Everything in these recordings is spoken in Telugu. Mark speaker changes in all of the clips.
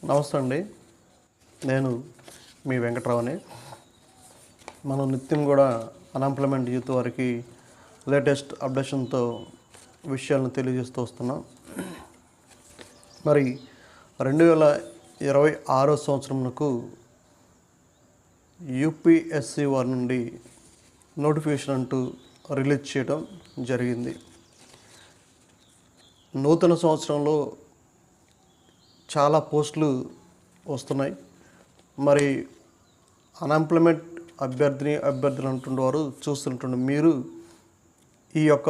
Speaker 1: నమస్తే అండి. నేను మీ వెంకట్రావుని. మనం నిత్యం కూడా అన్ఎంప్లాయ్మెంట్ యూత్ వారికి లేటెస్ట్ అప్డేషన్తో విషయాలను తెలియజేస్తూ వస్తున్నాం. మరి 2026 సంవత్సరంకు యూపీఎస్సీ వారి నుండి నోటిఫికేషన్ అంటూ రిలీజ్ చేయడం జరిగింది. నూతన సంవత్సరంలో చాలా పోస్టులు వస్తున్నాయి. మరి అన్ఎంప్లాయ్మెంట్ అభ్యర్థులు అంటుండేవారు చూస్తుంటుండే మీరు ఈ యొక్క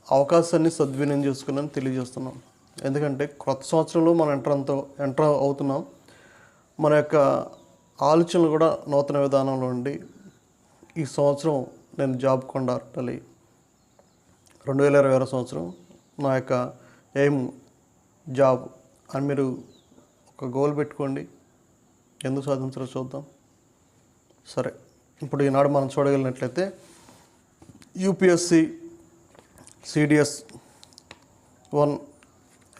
Speaker 1: అవకాశాన్ని సద్వినియోగం చేసుకుని తెలియజేస్తున్నాం. ఎందుకంటే కొత్త సంవత్సరంలో మనం ఎంటర్ అవుతున్నాం. మన యొక్క ఆలోచనలు కూడా నూతన విధానంలో ఉండి ఈ సంవత్సరం నేను జాబ్ కొట్టాలి, 2026 సంవత్సరం నా యొక్క ఎయిమ్ జాబ్ అని మీరు ఒక గోల్ పెట్టుకోండి. ఎందుకు సాధించాలో చూద్దాం. సరే, ఇప్పుడు ఈనాడు మనం చూడగలిగినట్లయితే యూపీఎస్సీ సిడిఎస్ 1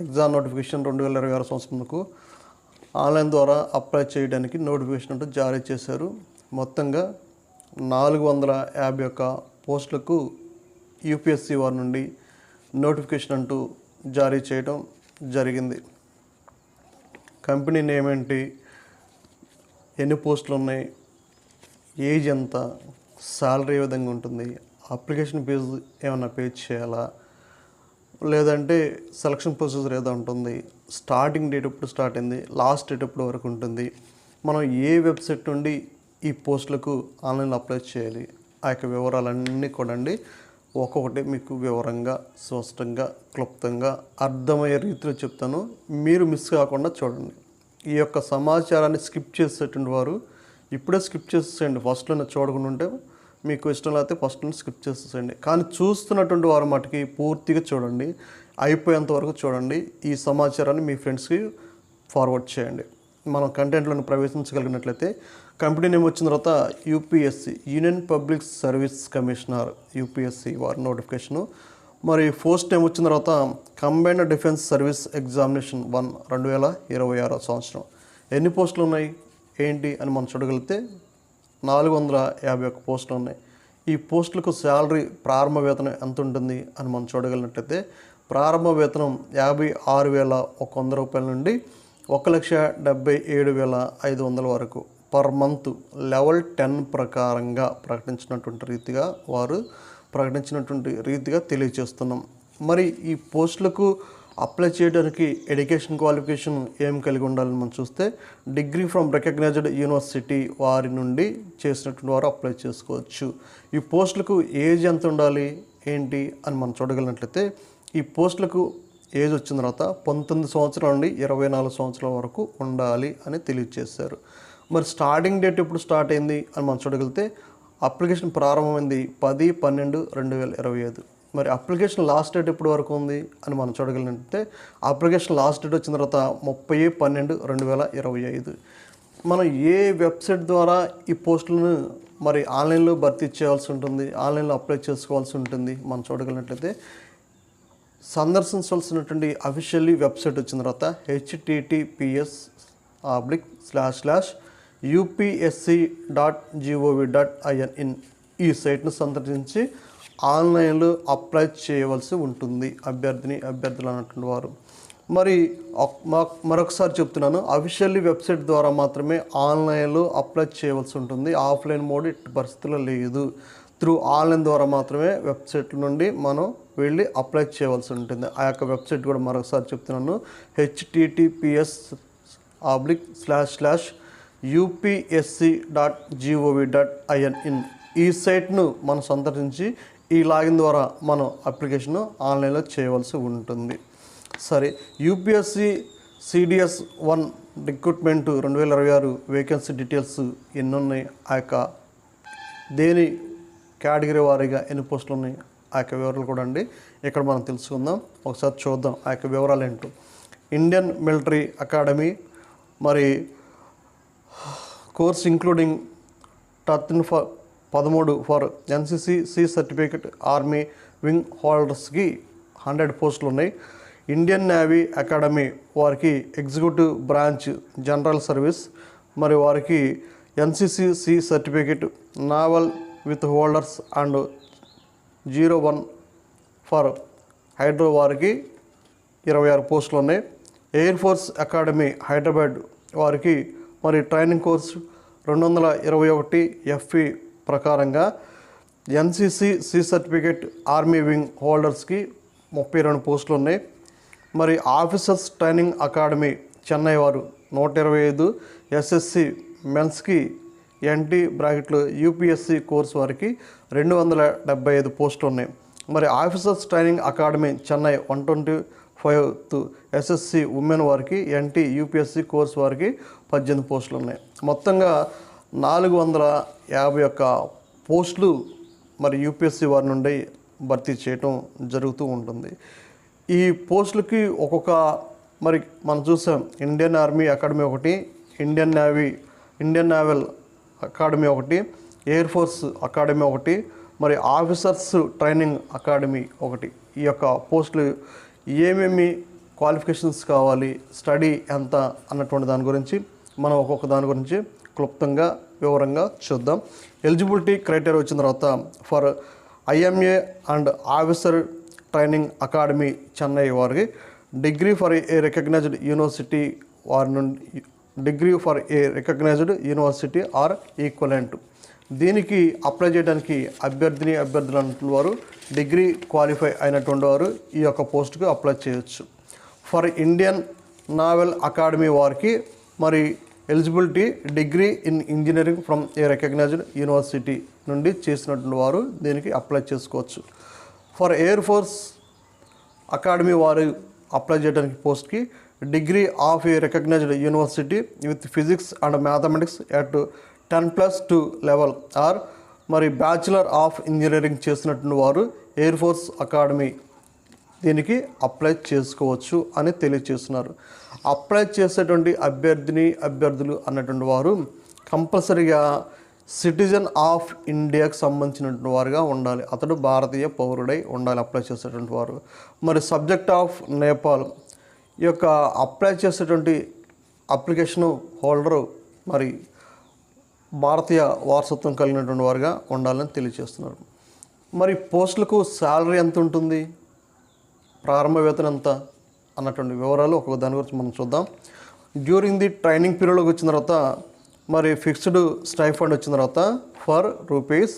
Speaker 1: ఎగ్జామ్ నోటిఫికేషన్ 2026 సంవత్సరంకు ఆన్లైన్ ద్వారా అప్లై చేయడానికి నోటిఫికేషన్ అంటూ జారీ చేశారు. మొత్తంగా 451 పోస్టులకు యూపీఎస్సీ వారి నుండి నోటిఫికేషన్ అంటూ జారీ చేయడం జరిగింది. కంపెనీ నేమ్ ఏంటి, ఎన్ని పోస్టులు ఉన్నాయి, ఏజ్ ఎంత, శాలరీ ఏ విధంగా ఉంటుంది, అప్లికేషన్ ఫీజు ఏమైనా పే చేయాలా, లేదంటే సెలక్షన్ ప్రొసీజర్ ఏదో ఉంటుంది, స్టార్టింగ్ డేట్ ఎప్పుడు స్టార్ట్ అయింది, లాస్ట్ డేట్ ఎప్పుడు వరకు ఉంటుంది, మనం ఏ వెబ్సైట్ నుండి ఈ పోస్టులకు ఆన్లైన్లో అప్లై చేయాలి, ఆ యొక్క వివరాలన్నీ కూడా ఒక్కొక్కటి మీకు వివరంగా, స్పష్టంగా, క్లుప్తంగా అర్థమయ్యే రీతిలో చెప్తాను. మీరు మిస్ కాకుండా చూడండి. ఈ యొక్క సమాచారాన్ని స్కిప్ చేసేటువంటి వారు ఇప్పుడే స్కిప్ చేసేయండి. ఫస్ట్లోనే చూడకుండా ఉంటే మీకు ఇష్టం లేకపోతే ఫస్ట్లోనే స్కిప్ చేసేసేయండి. కానీ చూస్తున్నటువంటి వారు మటుకి పూర్తిగా చూడండి, అయిపోయేంత వరకు చూడండి. ఈ సమాచారాన్ని మీ ఫ్రెండ్స్కి ఫార్వర్డ్ చేయండి. మనం కంటెంట్లను ప్రవేశించగలిగినట్లయితే కంపెనీ నేమ్ వచ్చిన తర్వాత UPSC union public service commissioner UPSC వారి నోటిఫికేషను. మరి పోస్ట్ నేమ్ వచ్చిన తర్వాత కంబైన్డ్ డిఫెన్స్ సర్వీస్ ఎగ్జామినేషన్ 1 2026 సంవత్సరం. ఎన్ని పోస్టులు ఉన్నాయి ఏంటి అని మనం చూడగలిగితే 451 పోస్టులు ఉన్నాయి. ఈ పోస్టులకు శాలరీ ప్రారంభ వేతనం ఎంత ఉంటుంది అని మనం చూడగలిగినట్లయితే ప్రారంభ వేతనం 56,100 రూపాయల నుండి 1,77,500 వరకు పర్ మంత్ లెవెల్ 10 ప్రకారంగా ప్రకటించినటువంటి రీతిగా తెలియజేస్తున్నాం. మరి ఈ పోస్టులకు అప్లై చేయడానికి ఎడ్యుకేషన్ క్వాలిఫికేషన్ ఏం కలిగి ఉండాలని మనం చూస్తే డిగ్రీ ఫ్రమ్ రికగ్నైజ్డ్ యూనివర్సిటీ వారి నుండి చేసినటువంటి వారు అప్లై చేసుకోవచ్చు. ఈ పోస్టులకు ఏజ్ ఎంత ఉండాలి ఏంటి అని మనం చూడగలిగినట్లయితే ఈ పోస్టులకు ఏజ్ వచ్చిన తర్వాత 19 సంవత్సరాల నుండి 24 సంవత్సరాల వరకు ఉండాలి అని తెలియజేశారు. మరి స్టార్టింగ్ డేట్ ఎప్పుడు స్టార్ట్ అయింది అని మనం చూడగలిగితే అప్లికేషన్ ప్రారంభమైంది 10/12/2025. మరి అప్లికేషన్ లాస్ట్ డేట్ ఎప్పుడు వరకు ఉంది అని మనం చూడగలిగితే అప్లికేషన్ లాస్ట్ డేట్ వచ్చిన తర్వాత 30/12/2025. మనం ఏ వెబ్సైట్ ద్వారా ఈ పోస్టులను మరి ఆన్లైన్లో భర్తీ చేయాల్సి ఉంటుంది, ఆన్లైన్లో అప్లై చేసుకోవాల్సి ఉంటుంది మనం చూడగలిగినట్లయితే సందర్శించాల్సినటువంటి అఫీషియల్లీ వెబ్సైట్ వచ్చిన తర్వాత https://upsc.gov.in ఈ సైట్ను సందర్శించి ఆన్లైన్లో అప్లై చేయవలసి ఉంటుంది అభ్యర్థులు అన్నటువంటి వారు. మరి మరొకసారి చెప్తున్నాను, అఫీషియల్లీ వెబ్సైట్ ద్వారా మాత్రమే ఆన్లైన్లో అప్లై చేయవలసి ఉంటుంది. ఆఫ్లైన్ మోడ్ ఇట్టి పరిస్థితుల్లో లేదు. త్రూ ఆన్లైన్ ద్వారా మాత్రమే వెబ్సైట్ నుండి మనం వెళ్ళి అప్లై చేయవలసి ఉంటుంది. ఆ యొక్క వెబ్సైట్ కూడా మరొకసారి చెప్తున్నాను, https://upsc.gov.in ఈ సైట్ను మనం సందర్శించి ఈ లాగిన్ ద్వారా మనం అప్లికేషన్ ఆన్లైన్లో చేయవలసి ఉంటుంది. సరే, UPSC CDS 1 recruitment 2026 vacancy details ఎన్ని ఉన్నాయి, ఆ యొక్క దేని కేటగిరీ వారీగా ఎన్ని పోస్టులు ఉన్నాయి, ఆ యొక్క వివరాలు కూడా ఇక్కడ మనం తెలుసుకుందాం. ఒకసారి చూద్దాం ఆ యొక్క వివరాలు ఏంటో. ఇండియన్ మిలిటరీ అకాడమీ మరి course including 13 for NCC C certificate army wing హోల్డర్స్కి 100 పోస్టులు ఉన్నాయి. ఇండియన్ నేవీ అకాడమీ వారికి ఎగ్జిక్యూటివ్ బ్రాంచ్ జనరల్ సర్వీస్, మరి వారికి NCC certificate, naval with holders and 01 for hydro వారికి 26 పోస్టులు ఉన్నాయి. ఎయిర్ ఫోర్స్ అకాడమీ హైదరాబాద్ వారికి మరి ట్రైనింగ్ కోర్సు 221 FE ప్రకారంగా ఎన్సిసి సర్టిఫికేట్ ఆర్మీ వింగ్ హోల్డర్స్కి 32 పోస్టులు ఉన్నాయి. మరి ఆఫీసర్స్ ట్రైనింగ్ అకాడమీ చెన్నై వారు 125, SSC మెన్స్కి NT బ్రాకెట్లు UPSC కోర్స్ వారికి 275 పోస్టులు ఉన్నాయి. మరి officers training academy Chennai 125 SSC women వారికి NT UPSC కోర్స్ వారికి 18 పోస్టులు ఉన్నాయి. మొత్తంగా 451 పోస్టులు మరి UPSC వారి నుండి భర్తీ చేయటం జరుగుతూ ఉంటుంది. ఈ పోస్టులకి ఒక్కొక్క మరి మనం చూసాం, ఇండియన్ ఆర్మీ అకాడమీ ఒకటి, ఇండియన్ నేవల్ అకాడమీ ఒకటి, ఎయిర్ ఫోర్స్ అకాడమీ ఒకటి, మరి ఆఫీసర్స్ ట్రైనింగ్ అకాడమీ ఒకటి. ఈ యొక్క పోస్టులు ఏమేమి క్వాలిఫికేషన్స్ కావాలి, స్టడీ ఎంత అన్నటువంటి దాని గురించి మనం ఒక్కొక్క దాని గురించి క్లుప్తంగా వివరంగా చూద్దాం. ఎలిజిబిలిటీ క్రైటీరియా వచ్చిన తర్వాత for IMA and officer training academy Chennai వారికి degree for a recognised university వారి నుండి degree for a recognised university or equivalent. దీనికి అప్లై చేయడానికి అభ్యర్థులు అన్నటువంటి వారు డిగ్రీ క్వాలిఫై అయినటువంటి వారు ఈ యొక్క పోస్టుకు అప్లై చేయొచ్చు. ఫర్ ఇండియన్ నావల్ అకాడమీ వారికి మరి eligibility degree in engineering from a recognised university నుండి చేసినటువంటి వారు దీనికి అప్లై చేసుకోవచ్చు. ఫర్ ఎయిర్ ఫోర్స్ అకాడమీ వారు అప్లై చేయడానికి పోస్ట్కి degree of a recognised university with physics and mathematics at 10+2 level or మరి బ్యాచిలర్ ఆఫ్ ఇంజనీరింగ్ చేసినటువంటి వారు ఎయిర్ ఫోర్స్ అకాడమీ దీనికి అప్లై చేసుకోవచ్చు అని తెలియజేస్తున్నారు. అప్లై చేసేటువంటి అభ్యర్థులు అన్నటువంటి వారు కంపల్సరీగా సిటిజన్ ఆఫ్ ఇండియాకి సంబంధించినటువంటి వారుగా ఉండాలి. అతడు భారతీయ పౌరుడై ఉండాలి అప్లై చేసేటువంటి వారు. మరి సబ్జెక్ట్ ఆఫ్ నేపాల్ ఈ యొక్క అప్లై చేసేటువంటి అప్లికేషను హోల్డరు మరి భారతీయ వారసత్వం కలిగినటువంటి వారుగా ఉండాలని తెలియజేస్తున్నారు. మరి పోస్టులకు శాలరీ ఎంత ఉంటుంది, ప్రారంభ వేతనం ఎంత అన్నటువంటి వివరాలు ఒక్కొక్క దాని గురించి మనం చూద్దాం. డ్యూరింగ్ ది ట్రైనింగ్ పీరియడ్లోకి వచ్చిన తర్వాత మరి ఫిక్స్డ్ స్టైఫండ్ వచ్చిన తర్వాత ఫర్ రూపీస్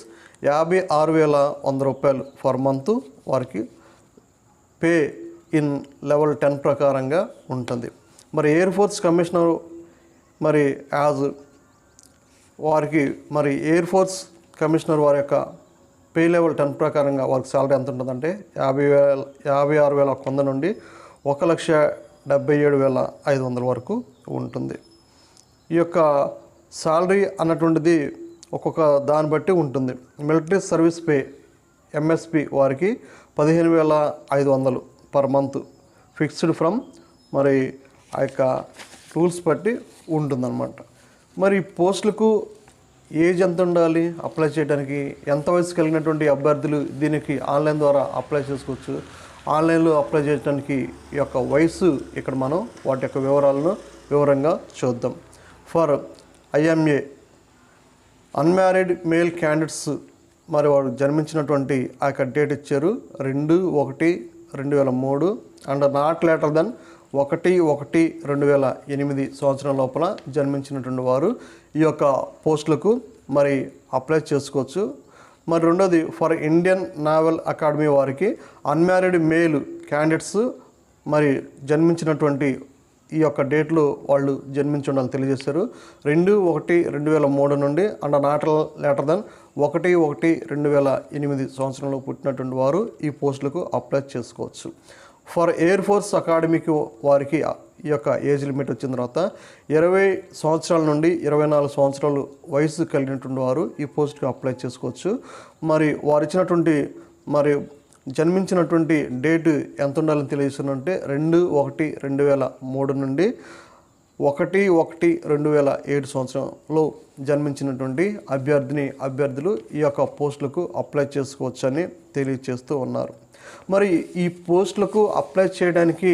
Speaker 1: 56,100 ఫర్ మంత్ వారికి పే ఇన్ లెవెల్ 10 ప్రకారంగా ఉంటుంది. మరి ఎయిర్ ఫోర్స్ కమిషనర్ మరి యాజ్ వారికి మరి ఎయిర్ ఫోర్స్ కమిషనర్ వారి యొక్క పే లెవెల్ 10 ప్రకారంగా వారికి శాలరీ ఎంత ఉంటుందంటే 56,100 నుండి 1,77,500 వరకు ఉంటుంది. ఈ యొక్క శాలరీ అన్నటువంటిది ఒక్కొక్క దాన్ని బట్టి ఉంటుంది. మిలిటరీ సర్వీస్ పే MSP వారికి 15,500 పర్ మంత్ ఫిక్స్డ్ ఫ్రమ్ మరి ఆ యొక్క రూల్స్ బట్టి ఉంటుందన్నమాట. మరి పోస్టులకు ఏజ్ ఎంత ఉండాలి అప్లై చేయడానికి, ఎంత వయసు కలిగినటువంటి అభ్యర్థులు దీనికి ఆన్లైన్ ద్వారా అప్లై చేసుకోవచ్చు. ఆన్లైన్లో అప్లై చేయడానికి ఈ యొక్క వయసు ఇక్కడ మనం వాటి యొక్క వివరాలను వివరంగా చూద్దాం. For IMA unmarried male candidates మరి వారు జన్మించినటువంటి ఆ యొక్క డేట్ ఇచ్చారు 2/1/2003 అండ్ నాట్ లేటర్ దెన్ 1/1/2008 సంవత్సరం లోపల జన్మించినటువంటి వారు ఈ యొక్క పోస్టులకు మరి అప్లై చేసుకోవచ్చు. మరి రెండోది ఫర్ ఇండియన్ నావల్ అకాడమీ వారికి అన్మ్యారీడ్ మేల్ క్యాండిడేట్స్ మరి జన్మించినటువంటి ఈ యొక్క డేట్లో వాళ్ళు జన్మించి ఉండాలని తెలియజేశారు. 2/1/2003 నుండి అండ్ నాట్ లేటర్ దెన్ 1/1/2008 సంవత్సరంలో పుట్టినటువంటి వారు ఈ పోస్టులకు అప్లై చేసుకోవచ్చు. ఫర్ ఎయిర్ ఫోర్స్ అకాడమీకి వారికి ఈ యొక్క ఏజ్ లిమిట్ వచ్చిన తర్వాత 20 సంవత్సరాల నుండి 24 సంవత్సరాలు వయసు కలిగినటువంటి వారు ఈ పోస్ట్కి అప్లై చేసుకోవచ్చు. మరి వారు ఇచ్చినటువంటి మరి జన్మించినటువంటి డేటు ఎంత ఉండాలని తెలియజేస్తుందంటే 2/1/2003 నుండి 1/1/2007 సంవత్సరంలో జన్మించినటువంటి అభ్యర్థులు ఈ యొక్క పోస్టులకు అప్లై చేసుకోవచ్చని తెలియజేస్తూ ఉన్నారు. మరి ఈ పోస్టులకు అప్లై చేయడానికి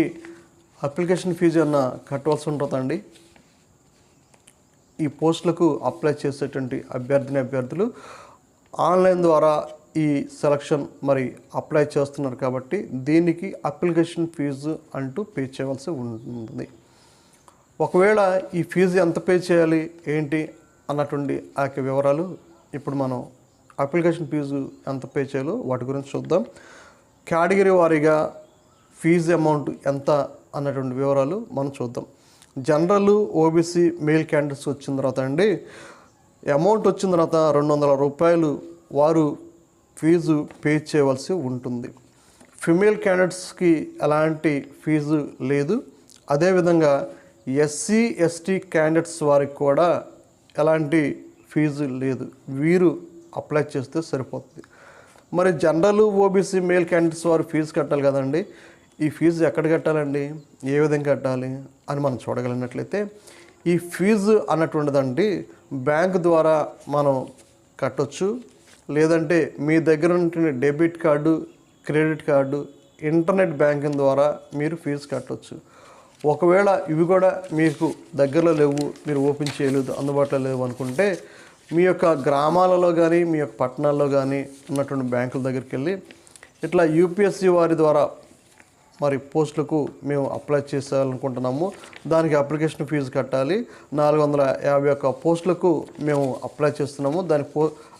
Speaker 1: అప్లికేషన్ ఫీజు ఏమన్నా కట్టవలసి ఉంటుందండి? ఈ పోస్టులకు అప్లై చేసేటువంటి అభ్యర్థులు ఆన్లైన్ ద్వారా ఈ సెలక్షన్ మరి అప్లై చేస్తున్నారు కాబట్టి దీనికి అప్లికేషన్ ఫీజు అంటూ పే చేయవలసి ఉంటుంది. ఒకవేళ ఈ ఫీజు ఎంత పే చేయాలి ఏంటి అన్నటువంటి ఆ యొక్క వివరాలు ఇప్పుడు మనం అప్లికేషన్ ఫీజు ఎంత పే చేయాలో వాటి గురించి చూద్దాం. కేటగిరీ వారీగా ఫీజు అమౌంట్ ఎంత అన్నటువంటి వివరాలు మనం చూద్దాం. జనరల్, ఓబీసీ, మేల్ క్యాండిడేట్స్ వచ్చిన తర్వాత అండి అమౌంట్ వచ్చిన తర్వాత 200 రూపాయలు వారు ఫీజు పే చేయవలసి ఉంటుంది. ఫిమేల్ క్యాండిడేట్స్కి ఎలాంటి ఫీజు లేదు. అదేవిధంగా ఎస్సీ, ఎస్టీ క్యాండిడేట్స్ వారికి కూడా ఎలాంటి ఫీజు లేదు. వీరు అప్లై చేస్తే సరిపోతుంది. మరి జనరల్, ఓబీసీ, మేల్ క్యాండిడేట్స్ వారు ఫీజు కట్టాలి కదండి. ఈ ఫీజు ఎక్కడ కట్టాలండి, ఏ విధంగా కట్టాలి అని మనం చూడగలిగినట్లయితే ఈ ఫీజు అన్నటువంటిదండి బ్యాంక్ ద్వారా మనం కట్టొచ్చు. లేదంటే మీ దగ్గర ఉంటున్న debit card, credit card, internet banking ద్వారా మీరు ఫీజు కట్టవచ్చు. ఒకవేళ ఇవి కూడా మీకు దగ్గరలో లేవు, మీరు ఓపెన్ చేయలేదు, అందుబాటులో లేవు అనుకుంటే మీ యొక్క గ్రామాలలో కానీ మీ యొక్క పట్టణాల్లో కానీ ఉన్నటువంటి బ్యాంకుల దగ్గరికి వెళ్ళి ఇట్లా యూపీఎస్సీ వారి ద్వారా మరి పోస్టులకు మేము అప్లై చేయాలనుకుంటున్నాము, దానికి అప్లికేషన్ ఫీజు కట్టాలి, 451 పోస్టులకు మేము అప్లై చేస్తున్నాము,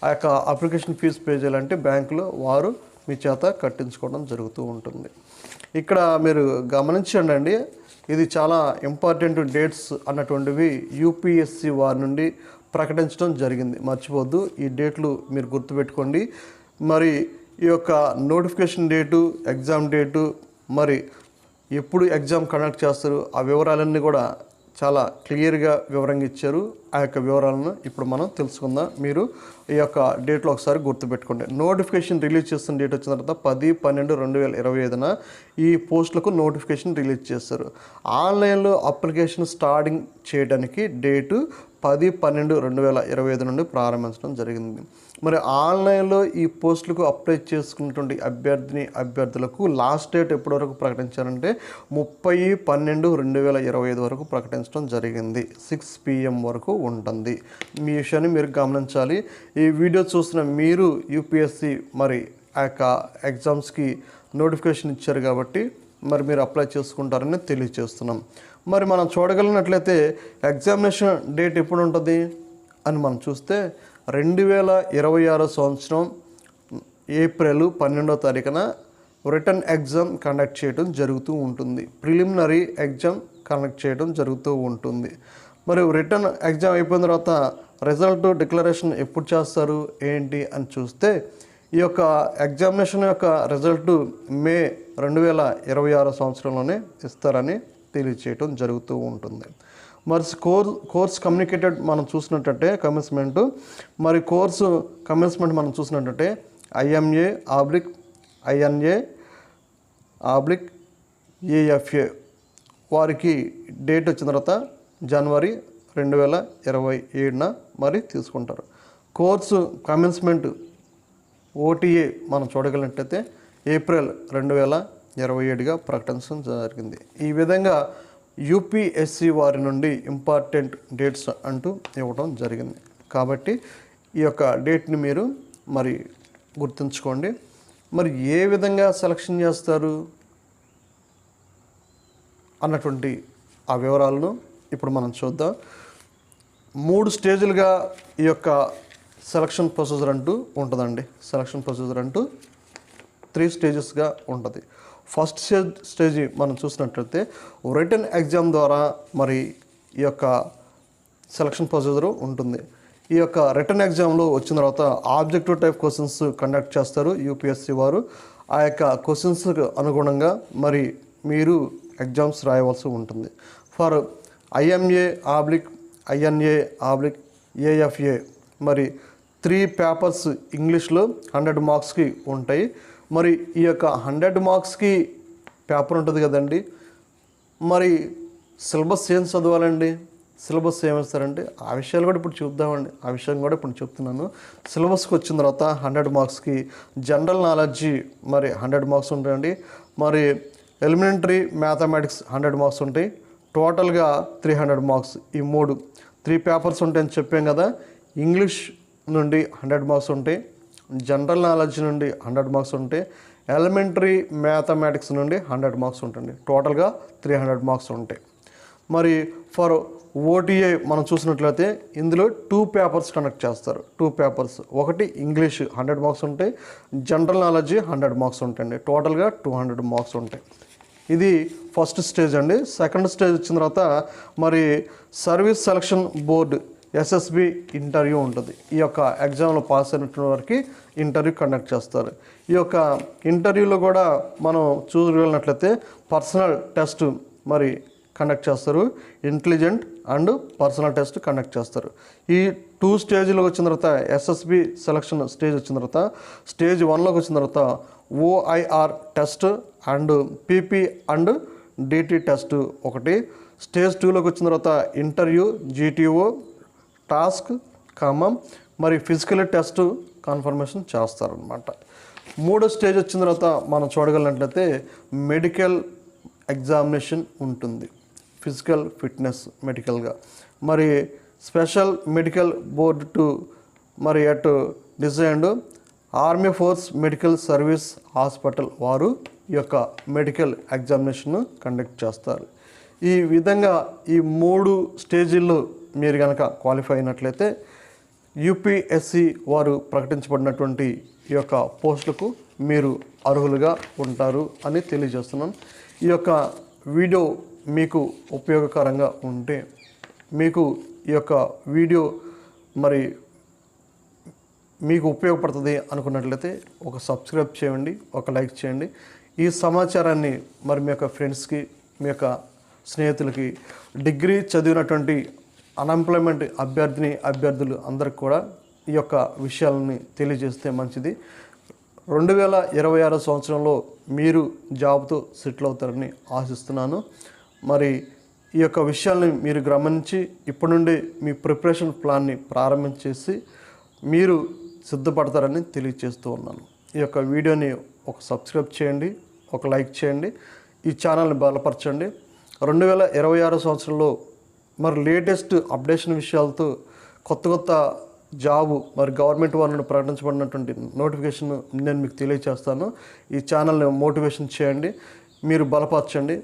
Speaker 1: ఆ యొక్క అప్లికేషన్ ఫీజు పే చేయాలంటే బ్యాంకులో వారు మీ చేత కట్టించుకోవడం జరుగుతూ ఉంటుంది. ఇక్కడ మీరు గమనించండి, ఇది చాలా ఇంపార్టెంట్ డేట్స్ అన్నటువంటివి యూపీఎస్సీ వారి నుండి ప్రకటించడం జరిగింది. మర్చిపోద్దు, ఈ డేట్లు మీరు గుర్తుపెట్టుకోండి. మరి ఈ యొక్క నోటిఫికేషన్ డేటు, ఎగ్జామ్ డేటు, మరి ఎప్పుడు ఎగ్జామ్ కండక్ట్ చేస్తారు ఆ వివరాలన్నీ కూడా చాలా క్లియర్గా వివరంగా ఇచ్చారు. ఆ యొక్క వివరాలను ఇప్పుడు మనం తెలుసుకుందాం. మీరు ఈ యొక్క డేట్లో ఒకసారి గుర్తుపెట్టుకోండి. నోటిఫికేషన్ రిలీజ్ చేస్తున్న డేట్ వచ్చిన తర్వాత 10/12/2025 ఈ పోస్టులకు నోటిఫికేషన్ రిలీజ్ చేస్తారు. ఆన్లైన్లో అప్లికేషన్ స్టార్టింగ్ చేయడానికి డేటు 10/12/2025 నుండి ప్రారంభించడం జరిగింది. మరి ఆన్లైన్లో ఈ పోస్టులకు అప్లై చేసుకున్నటువంటి అభ్యర్థులకు లాస్ట్ డేట్ ఎప్పటి వరకు ప్రకటించారంటే 30/12/2025 వరకు ప్రకటించడం జరిగింది. 6 PM వరకు ఉంటుంది. మీ విషయాన్ని మీరు గమనించాలి. ఈ వీడియో చూస్తున్న మీరు యూపీఎస్సీ మరి ఆ యొక్క ఎగ్జామ్స్కి నోటిఫికేషన్ ఇచ్చారు కాబట్టి మరి మీరు అప్లై చేసుకుంటారని తెలియజేస్తున్నాం. మరి మనం చూడగలిగినట్లయితే ఎగ్జామినేషన్ డేట్ ఎప్పుడు ఉంటుంది అని మనం చూస్తే 2026 సంవత్సరం ఏప్రిల్ 12వ తారీఖున రిటర్న్ ఎగ్జామ్ కండక్ట్ చేయడం జరుగుతూ ఉంటుంది. ప్రిలిమినరీ ఎగ్జామ్ కండక్ట్ చేయడం జరుగుతూ ఉంటుంది. మరి రిటర్న్ ఎగ్జామ్ అయిపోయిన తర్వాత రిజల్ట్ డిక్లరేషన్ ఎప్పుడు చేస్తారు ఏంటి అని చూస్తే ఈ యొక్క ఎగ్జామినేషన్ యొక్క రిజల్ట్ మే 2026 సంవత్సరంలోనే ఇస్తారని తెలియచేయటం జరుగుతూ ఉంటుంది. మరి కోర్స్ కమ్యూనికేటెడ్ మనం చూసినట్టయితే కమిట్మెంట్, మరి కోర్సు కమిట్మెంట్ మనం చూసినట్టయితే IMA/INA/AFA వారికి డేట్ వచ్చిన తర్వాత జనవరి 2027 మరి తీసుకుంటారు. కోర్సు కమెన్స్మెంట్ OTA మనం చూడగలిగినట్టయితే ఏప్రిల్ 2027గా ప్రకటించడం జరిగింది. ఈ విధంగా యూపీఎస్సీ వారి నుండి ఇంపార్టెంట్ డేట్స్ అంటూ ఇవ్వడం జరిగింది. కాబట్టి ఈ యొక్క డేట్ని మీరు మరి గుర్తుంచుకోండి. మరి ఏ విధంగా సెలక్షన్ చేస్తారు అన్నటువంటి ఆ వివరాలను ఇప్పుడు మనం చూద్దాం. 3 స్టేజ్లుగా ఈ యొక్క సెలక్షన్ ప్రొసీజర్ అంటూ ఉంటుందండి. సెలక్షన్ ప్రొసీజర్ అంటూ 3 స్టేజెస్గా ఉంటుంది. ఫస్ట్ స్టేజ్ మనం చూసినట్లయితే రిటన్ ఎగ్జామ్ ద్వారా మరి ఈ యొక్క సెలక్షన్ ప్రొసీజర్ ఉంటుంది. ఈ యొక్క రిటన్ ఎగ్జామ్లో వచ్చిన తర్వాత ఆబ్జెక్టివ్ టైప్ క్వశ్చన్స్ కండక్ట్ చేస్తారు యూపీఎస్సీ వారు. ఆ యొక్క క్వశ్చన్స్కి అనుగుణంగా మరి మీరు ఎగ్జామ్స్ రాయవలసి ఉంటుంది. ఫర్ IMA/INA/AFA మరి 3 పేపర్స్ ఇంగ్లీష్లో 100 మార్క్స్కి ఉంటాయి. మరి ఈ యొక్క 100 మార్క్స్కి పేపర్ ఉంటుంది కదండి, మరి సిలబస్ ఏం చదవాలండి? సిలబస్ ఏమిస్తారంటే ఆ విషయాలు కూడా ఇప్పుడు చూద్దామండి. ఆ విషయం కూడా ఇప్పుడు చెప్తున్నాను. సిలబస్కి వచ్చిన తర్వాత 100 మార్క్స్కి జనరల్ నాలెడ్జి మరి 100 మార్క్స్ ఉంటాయండి. మరి ఎలిమెంటరీ మ్యాథమెటిక్స్ 100 మార్క్స్ ఉంటాయి. టోటల్గా 300 మార్క్స్. ఈ 3 పేపర్స్ ఉంటాయని చెప్పాం కదా. ఇంగ్లీష్ నుండి 100 మార్క్స్ ఉంటాయి, జనరల్ నాలెడ్జ్ నుండి 100 మార్క్స్ ఉంటాయి, ఎలిమెంటరీ మ్యాథమెటిక్స్ నుండి 100 మార్క్స్ ఉంటుంది. టోటల్గా 300 మార్క్స్ ఉంటాయి. మరి ఫర్ ఓటీఏ మనం చూసినట్లయితే ఇందులో 2 పేపర్స్ కండక్ట్ చేస్తారు. 2 పేపర్స్, ఒకటి ఇంగ్లీష్ 100 మార్క్స్ ఉంటాయి, జనరల్ నాలెడ్జ్ 100 మార్క్స్ ఉంటాయండి. టోటల్గా 200 మార్క్స్ ఉంటాయి. ఇది ఫస్ట్ స్టేజ్ అండి. సెకండ్ స్టేజ్ వచ్చిన తర్వాత మరి service selection board SSB interview ఉంటుంది. ఈ యొక్క ఎగ్జామ్లో పాస్ అయినటువంటి వారికి ఇంటర్వ్యూ కండక్ట్ చేస్తారు. ఈ యొక్క ఇంటర్వ్యూలో కూడా మనం చూడగలిగినట్లయితే పర్సనల్ టెస్ట్ మరి కండక్ట్ చేస్తారు. Intelligent and personal test conduct చేస్తారు. ఈ 2 స్టేజ్లో వచ్చిన తర్వాత ఎస్ఎస్బి సెలక్షన్ స్టేజ్ వచ్చిన తర్వాత స్టేజ్ 1లోకి వచ్చిన తర్వాత OIR test and PP and DT test ఒకటి. స్టేజ్ 2లోకి వచ్చిన తర్వాత ఇంటర్వ్యూ, జీటీఓ, టాస్క్, మరి ఫిజికల్ టెస్ట్ కన్ఫర్మేషన్ చేస్తారనమాట. 3వ స్టేజ్ వచ్చిన తర్వాత మనం చూడగలిగినట్లయితే మెడికల్ ఎగ్జామినేషన్ ఉంటుంది. ఫిజికల్ ఫిట్నెస్ మెడికల్గా మరి స్పెషల్ మెడికల్ బోర్డు టు మరి at designed army force medical service hospital వారు ఈ యొక్క మెడికల్ ఎగ్జామినేషన్ కండక్ట్ చేస్తారు. ఈ విధంగా ఈ 3 స్టేజీల్లో మీరు కనుక క్వాలిఫై అయినట్లయితే యూపీఎస్సి వారు ప్రకటించబడినటువంటి ఈ యొక్క పోస్టులకు మీరు అర్హులుగా ఉంటారు అని తెలియజేస్తున్నాను. ఈ యొక్క వీడియో మీకు ఉపయోగకరంగా ఉంటే మీకు ఈ యొక్క వీడియో మరి మీకు ఉపయోగపడుతుంది అనుకున్నట్లయితే ఒక సబ్స్క్రైబ్ చేయండి, ఒక లైక్ చేయండి. ఈ సమాచారాన్ని మరి మీ యొక్క ఫ్రెండ్స్కి, మీ యొక్క స్నేహితులకి, డిగ్రీ చదివినటువంటి అన్ఎంప్లాయ్మెంట్ అభ్యర్థులు అందరికి కూడా ఈ యొక్క విషయాలని తెలియజేస్తే మంచిది. 2026 సంవత్సరంలో మీరు జాబ్తో సెటిల్ అవుతారని ఆశిస్తున్నాను. మరి ఈ యొక్క విషయాల్ని మీరు గమనించి ఇప్పటి నుండి మీ ప్రిపరేషన్ ప్లాన్ని ప్రారంభించేసి మీరు సిద్ధపడతారని తెలియజేస్తూ ఉన్నాను. ఈ యొక్క వీడియోని ఒక సబ్స్క్రైబ్ చేయండి, ఒక లైక్ చేయండి, ఈ ఛానల్ని బలపరచండి. 2026 సంవత్సరంలో మరి లేటెస్ట్ అప్డేషన్ విషయాలతో కొత్త జాబు మరి గవర్నమెంట్ వాళ్ళని ప్రకటించబడినటువంటి నోటిఫికేషన్ నేను మీకు తెలియజేస్తాను. ఈ ఛానల్ని మోటివేషన్ చేయండి, మీరు బలపరచండి.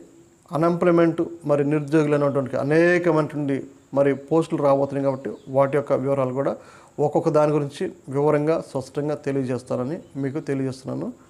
Speaker 1: అన్ఎంప్లాయ్మెంట్ మరి నిరుద్యోగులైనటువంటి అనేకమైనటువంటి మరి పోస్టులు రాబోతున్నాయి కాబట్టి వాటి యొక్క వివరాలు కూడా ఒక్కొక్క దాని గురించి వివరంగా స్పష్టంగా తెలియజేస్తానని మీకు తెలియజేస్తున్నాను.